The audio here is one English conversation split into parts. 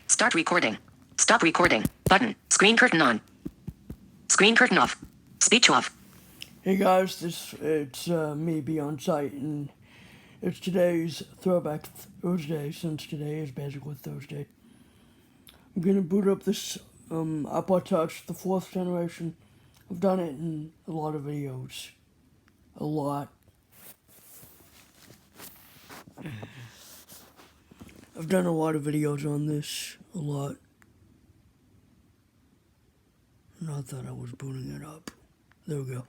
Start recording. Stop recording. Button. Screen curtain on. Screen curtain off. Speech off. Hey guys, it's me, Be On Site, and it's today's Throwback Thursday, since today is basically Thursday. I'm gonna boot up this iPod Touch, the 4th generation. I've done it in a lot of videos. A lot. I've done a lot of videos on this. A lot. Not that I was booting it up. There we go.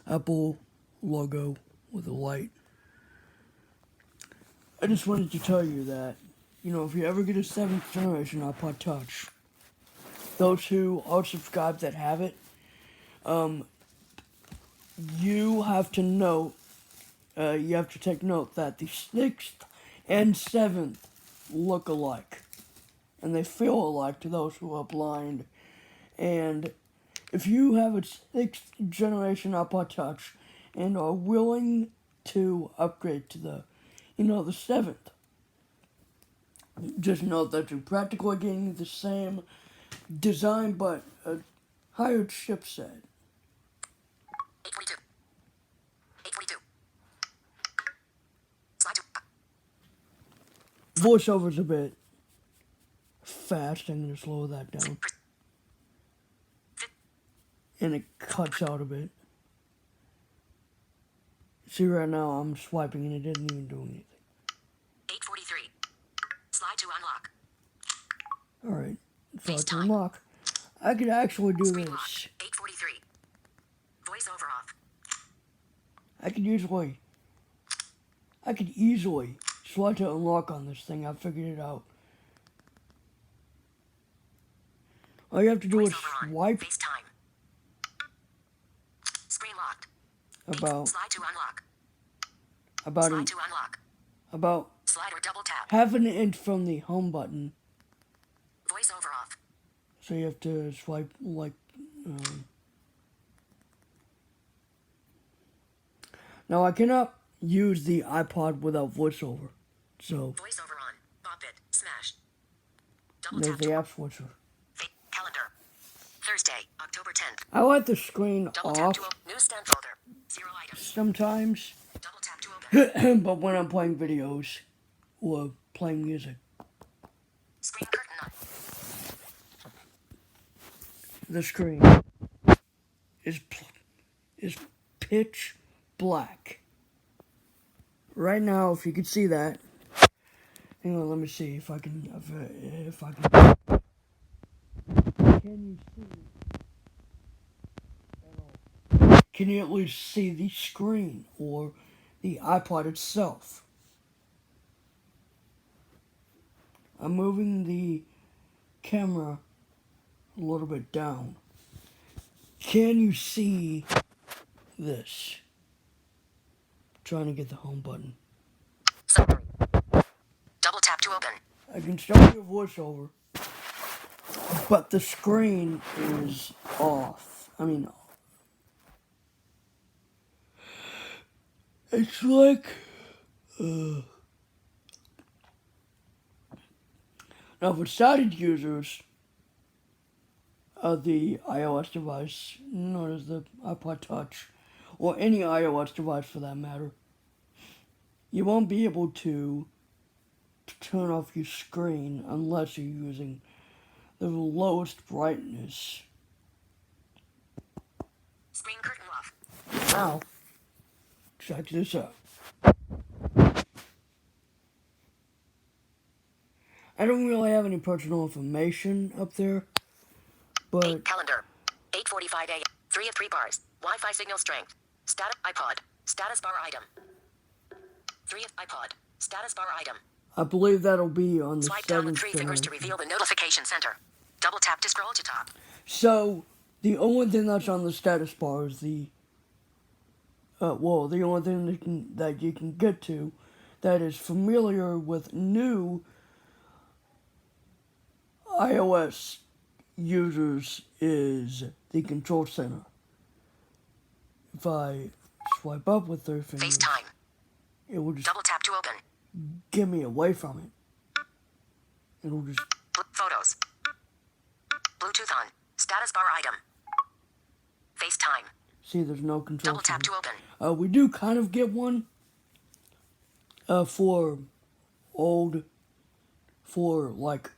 Apple logo with a light. I just wanted to tell you that, if you ever get a 7th generation iPod Touch, those who are subscribed that have it, you have to take note that the 6th and 7th look alike. And they feel alike to those who are blind. And if you have a 6th generation iPod Touch and are willing to upgrade to the 7th, just note that you're practically getting the same design but a higher chipset. 842. 842. Slide to. Voiceover's a bit fast. I'm going to slow that down. And it cuts out a bit. See, right now I'm swiping and it didn't even do anything. 843. Slide to unlock. Alright, slide to unlock. I could actually do Screen this. locked. 843. Voiceover off. I could easily slide to unlock on this thing. I figured it out. All you have to do is swipe FaceTime. Screen locked. about Slide to unlock. about Slide to unlock. about Slide or double tap. half an inch from the home button. Voiceover off. So you have to swipe like. Now I cannot use the iPod without voiceover. So Voiceover on. Pop it. Smash. Double there's tap the to app switcher. calendar. Thursday, October 10th. I like the screen Double tap off to newsstand folder. 0 items. sometimes, Double tap to open. but when I'm playing videos or playing music, Screen curtain on. the screen is pitch black. Right now, if you can see that, hang on, let me see if I can. Can you see? Can you at least see the screen or the iPod itself? I'm moving the camera a little bit down. Can you see this? Trying to get the home button. Summary. Double tap to open. I can still hear voiceover, but the screen is off. I mean, it's like. Now, for sighted users of the iOS device, known as the iPod Touch, or any iOS device for that matter, you won't be able to turn off your screen unless you're using the lowest brightness. Screen curtain off. Now, check this out. I don't really have any personal information up there, but Calendar. 8:45 a.m. 3 of 3 bars. Wi-Fi signal strength. Status iPod. Status bar item. 3 of iPod. Status bar item. I believe that'll be on the Swipe down with 7th 3 fingers to generation. reveal the notification center. Double tap to scroll to top. So, the only thing that's on the status bar is the only thing that you can get to that is familiar with new iOS users is the control center. If I swipe up with 3 fingers, FaceTime. it will just Double tap to open. get me away from it. It'll just Photos. Bluetooth on. Status bar item. FaceTime. See, there's no control Double tap center. to open. We do kind of get one for like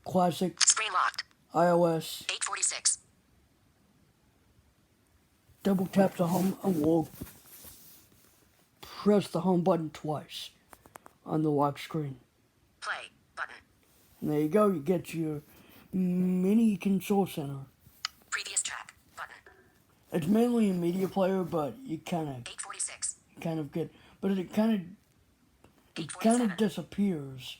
classic Screen locked. iOS. 846. Double tap the home, we'll press the home button twice on the lock screen. Play button. And there you go, you get your mini control center. Previous track button. It's mainly a media player, but you kind 846. of get, but it kind of 847. disappears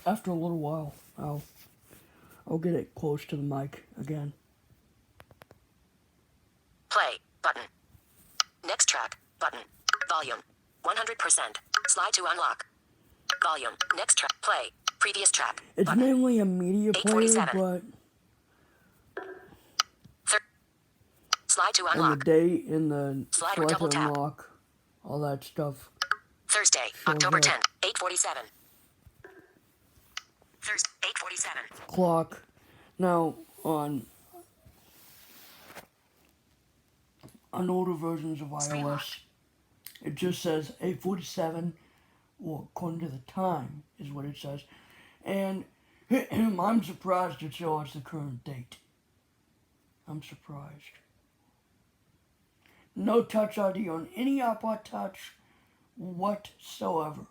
after a little while. I'll get it close to the mic again. Play button. Next track button. Volume 100%. Slide to unlock. Volume. Next track. Play. Previous track. It's button. mainly a media player, 847. but Slide to in the unlock. date, in the Slide or slide double to tap. unlock, all that stuff. Thursday, Shows October up. 10th, 847. Thursday, 847. Clock. Now, on older versions of Screen lock. iOS, it just says 8:47, well, according to the time, is what it says. And I'm surprised it shows the current date. I'm surprised. No Touch ID on any iPod Touch whatsoever.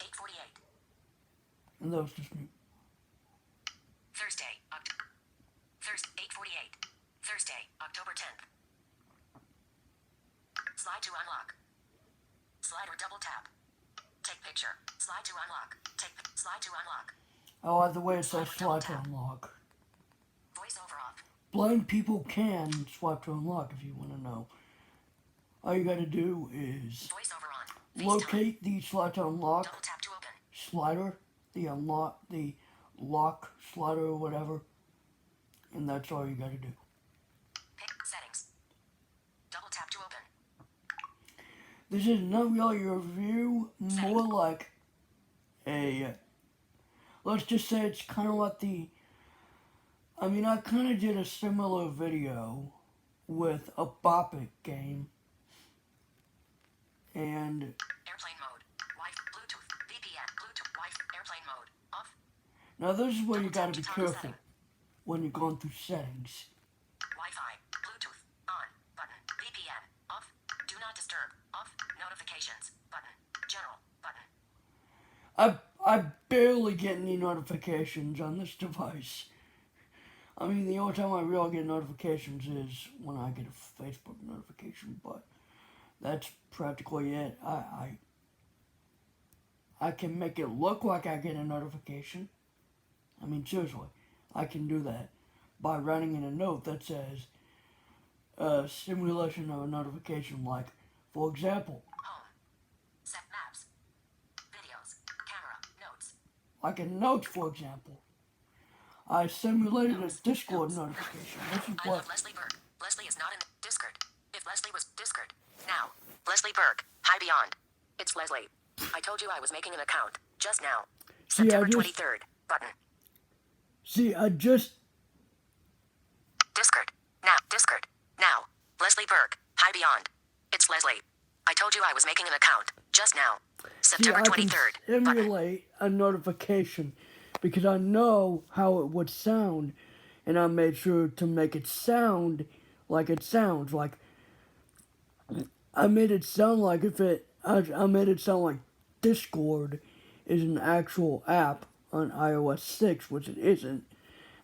848. And that was just me. Thursday, Thursday, 848. Thursday, October 10th. Slide to unlock. Slide or double tap. Take picture. Slide to unlock. Slide to unlock. I like the way it says Slide or double swipe to tap. unlock. Voiceover off. Blind people can swipe to unlock if you want to know. All you gotta do is Voiceover on. FaceTime. locate the slide to unlock Double tap to open. slider, the lock slider or whatever, and that's all you gotta do. Pick settings. Double tap to open. This is not really a review, more like let's just say it's kind of like I kind of did a similar video with a Bop It game, and Airplane mode. Wi-Fi. Bluetooth. VPN. Bluetooth. Wi-Fi. Airplane mode. Off. now this is where you Double tap gotta be to toggle careful setting. when you're going through settings. Wi-Fi. Bluetooth. On. Button. VPN. Off. Do not disturb. Off. Notifications. Button. General. Button. I barely get any notifications on this device. I mean, the only time I really get notifications is when I get a Facebook notification, but that's practically it. I can make it look like I get a notification. I mean, seriously, I can do that by writing in a note that says simulation of a notification, like, for example, Home. Set maps. Videos. Camera. Notes. like a note, for example. I simulated a Discord notification. This is I what love Leslie Burke. Leslie is not in the Discord. If Leslie was Discord. Now. Leslie Burke. Hi Beyond. It's Leslie. I told you I was making an account. Just now. See, I September just- 23rd. Button. I just Discord. Now. Discord. Now. Leslie Burke. Hi Beyond. It's Leslie. I told you I was making an account. Just now. September I can 23rd. Button. simulate a notification because I know how it would sound, and I made sure to make it sound like it sounds. Like I made it sound like I made it sound like Discord is an actual app on iOS 6, which it isn't.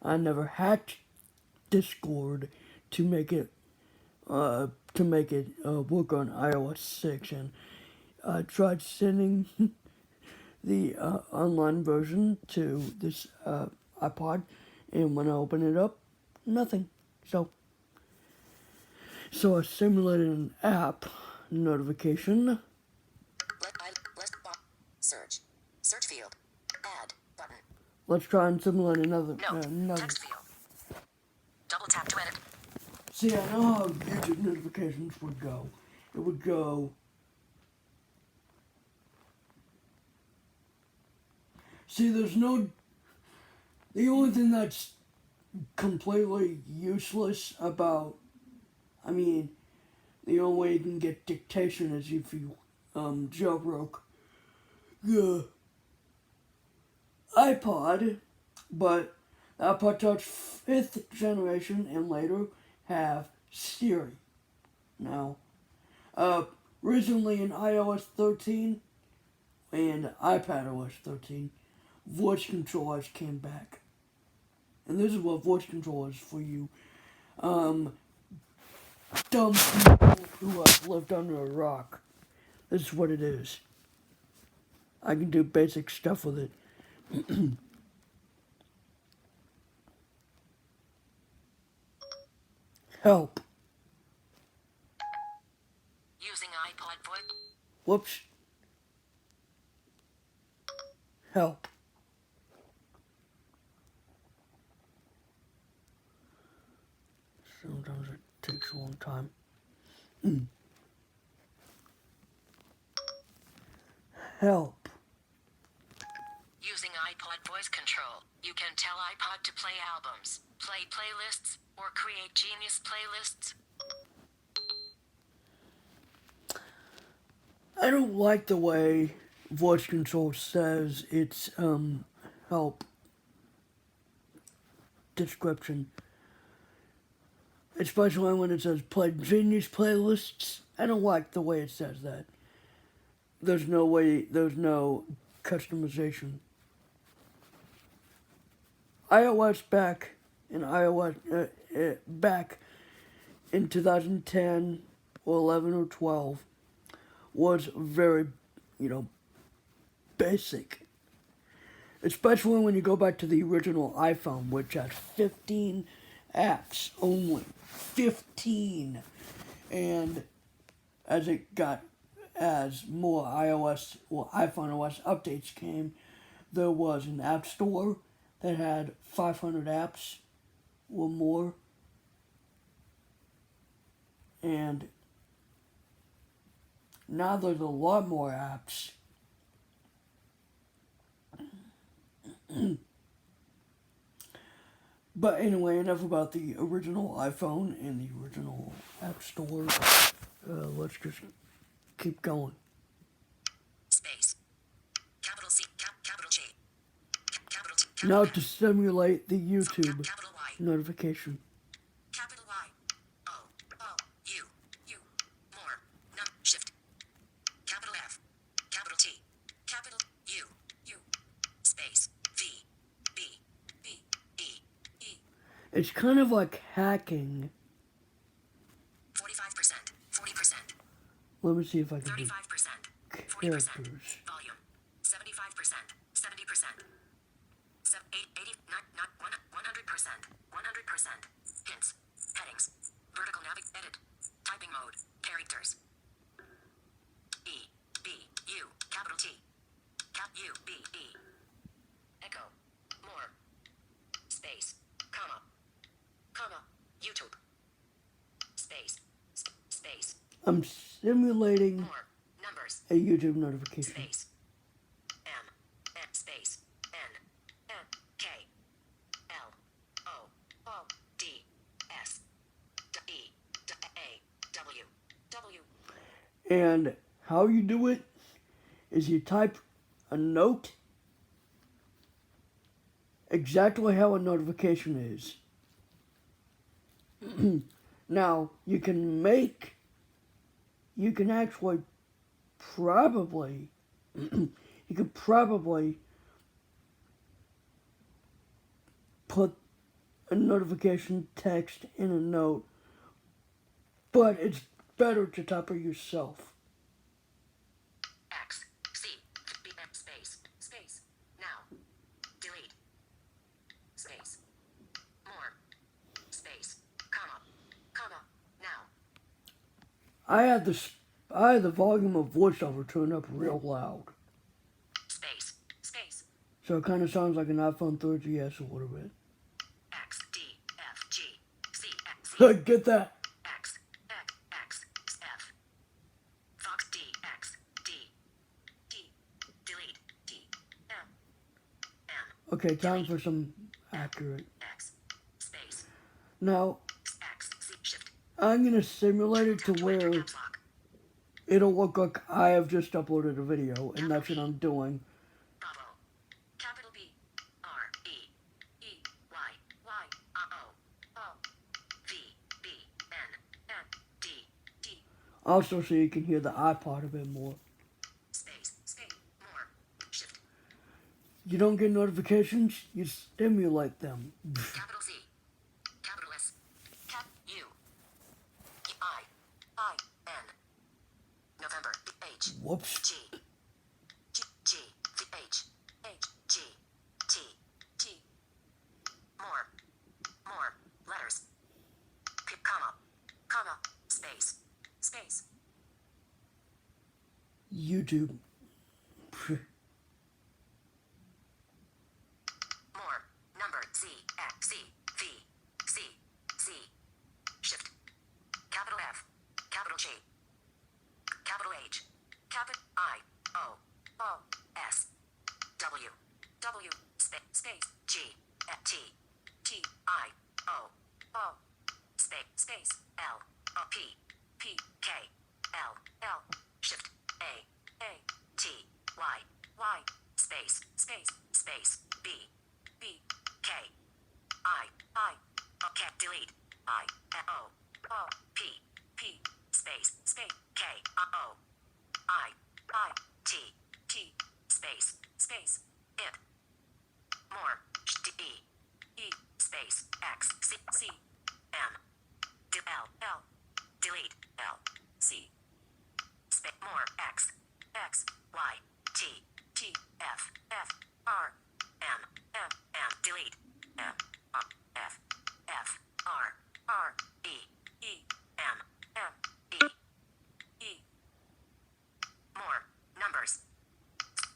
I never hacked Discord to make it work on iOS 6, and I tried sending the online version to this iPod, and when I open it up, nothing. So I simulated an app notification. Search. Search field. Add. Button. Let's try and simulate another. Note. Text field. Double tap to edit. See, I know how YouTube notifications would go. It would go See, the only thing that's completely useless about, the only way you can get dictation is if you jailbroke the iPod, but the iPod Touch 5th generation and later have Siri. Now, recently in iOS 13 and iPadOS 13, voice controllers came back. And this is what voice control is for you dumb people who have lived under a rock. This is what it is. I can do basic stuff with it. Help. Using iPod voice. Whoops. Help. Sometimes it takes a long time. Help. Using iPod voice control, you can tell iPod to play albums, play playlists, or create genius playlists. I don't like the way voice control says it's help description. Especially when it says play genius playlists. I don't like the way it says that. There's no customization. iOS back in 2010 or 11 or 12 was very, basic. Especially when you go back to the original iPhone, which had 15 apps only. 15. And as more iOS or iPhone OS updates came, there was an app store that had 500 apps or more. And now there's a lot more apps. But anyway, enough about the original iPhone and the original App Store. Let's just keep going. Space. Capital C. Capital G. Capital T. Capital Now F. to simulate the YouTube Capital Y. notification. Capital Y. O. O. U. U. More. Num. Shift. Capital F. Capital T. Capital U. U. Space. V. B. B. E. E. It's kind of like hacking. 45%. 40%. Let me see if I can do 35%. 40%. characters. Volume. 75%. 70%. 80, 100%. 100%. Hints. Headings. Vertical edit. Typing mode. Characters. E. B. U. Capital T. Cap U. B. E. Echo. More. Space. Comma. Comma. YouTube. Space. Space. I'm simulating More. Numbers. a YouTube notification. Space. M. N. Space. N. N. K. L. O. O. D. S. D. E. D. A. W. W. And how you do it is you type a note exactly how a notification is. Now, you can actually probably, you could probably put a notification text in a note, but it's better to type it yourself. X. C. B. M. Space. Space. Now. Delete. Space. More. Space. Comma. Comma. Now. I had the volume of voiceover turned up real loud, Space. Space. so it kind of sounds like an iPhone 3GS a little bit. X. D. F. G. C. X. C. Get that? X. X. F. Fox. D. X. D. D. Delete. D. M. Okay, time for some accurate. X. Space. Now, X. C. Shift. I'm going to simulate it to Tab to enter where caps lock. it'll look like I have just uploaded a video, and that's what I'm doing. Bravo. Capital B. R. E. E. Y. Y. O. O. V. B. N. N. D. D. Also, so you can hear the iPod a bit more. Space. Space. More. Shift. You don't get notifications, you stimulate them. Capital C. Capital S. Cap. U. I. I. N. November. H. Whoops. G. G. G. V. H. H. G. T. T. More. More. Letters. P. Comma. Comma. Space. Space. YouTube. More. Number. Z. X. C. V. C. C. Shift. Capital F. Capital G. Capital H. Capital I. O. O. S. W. W. Space. G. T. T. I. O. O. Space. L. O. P. P. K. L. L. Shift. A. A. T. Y. Y. Space. B. B. K. I. Okay. Delete. I. O. O. P. P. Space. K. O. T. T. Space. It. More. D. E. Space. X. C. C. M. L. L. Delete. L. C. More. X. X. Y. T. T. F. F. R. M. M. M. Delete. M. F. F. R. R. E. E. M. M. E. E. More. Numbers.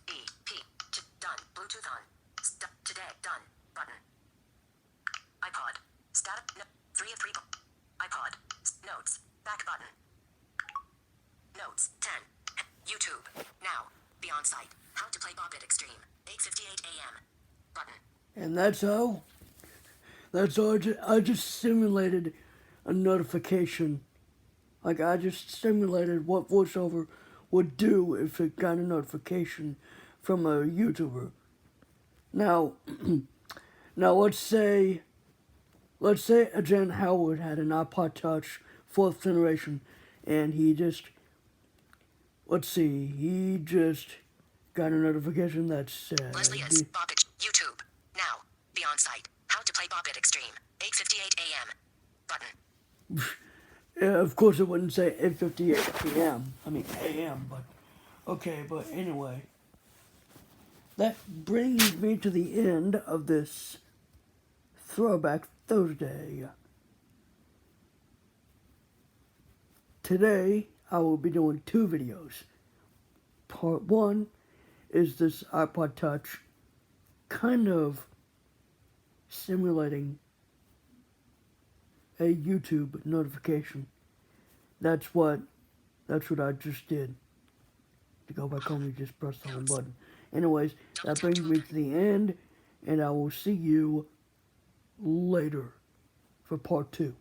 E. P. Done. Bluetooth on. Today. Done. Button. iPod. Status. 3 of 3. iPod. Notes. Back button. Notes. 10. YouTube. Now. Be on site. How to play Bob It Extreme. 8:58 a.m. Button. And that's how. I just simulated a notification. Like, I just simulated what VoiceOver would do if it got a notification from a YouTuber. Now, let's say Jen Howard had an iPod Touch 4th generation, and he just got a notification that said... Leslie is Bob It. YouTube. Now. Be on site. How to play Bob It Extreme. 8:58 a.m. Button. Yeah, of course, it wouldn't say 8:58 p.m. I mean a.m. But okay. But anyway, that brings me to the end of this Throwback Thursday. Today, I will be doing 2 videos. Part 1 is this iPod Touch kind of simulating a YouTube notification. That's what I just did. To go back home, you just press the home button. Anyways, that brings me to the end, and I will see you later for part 2.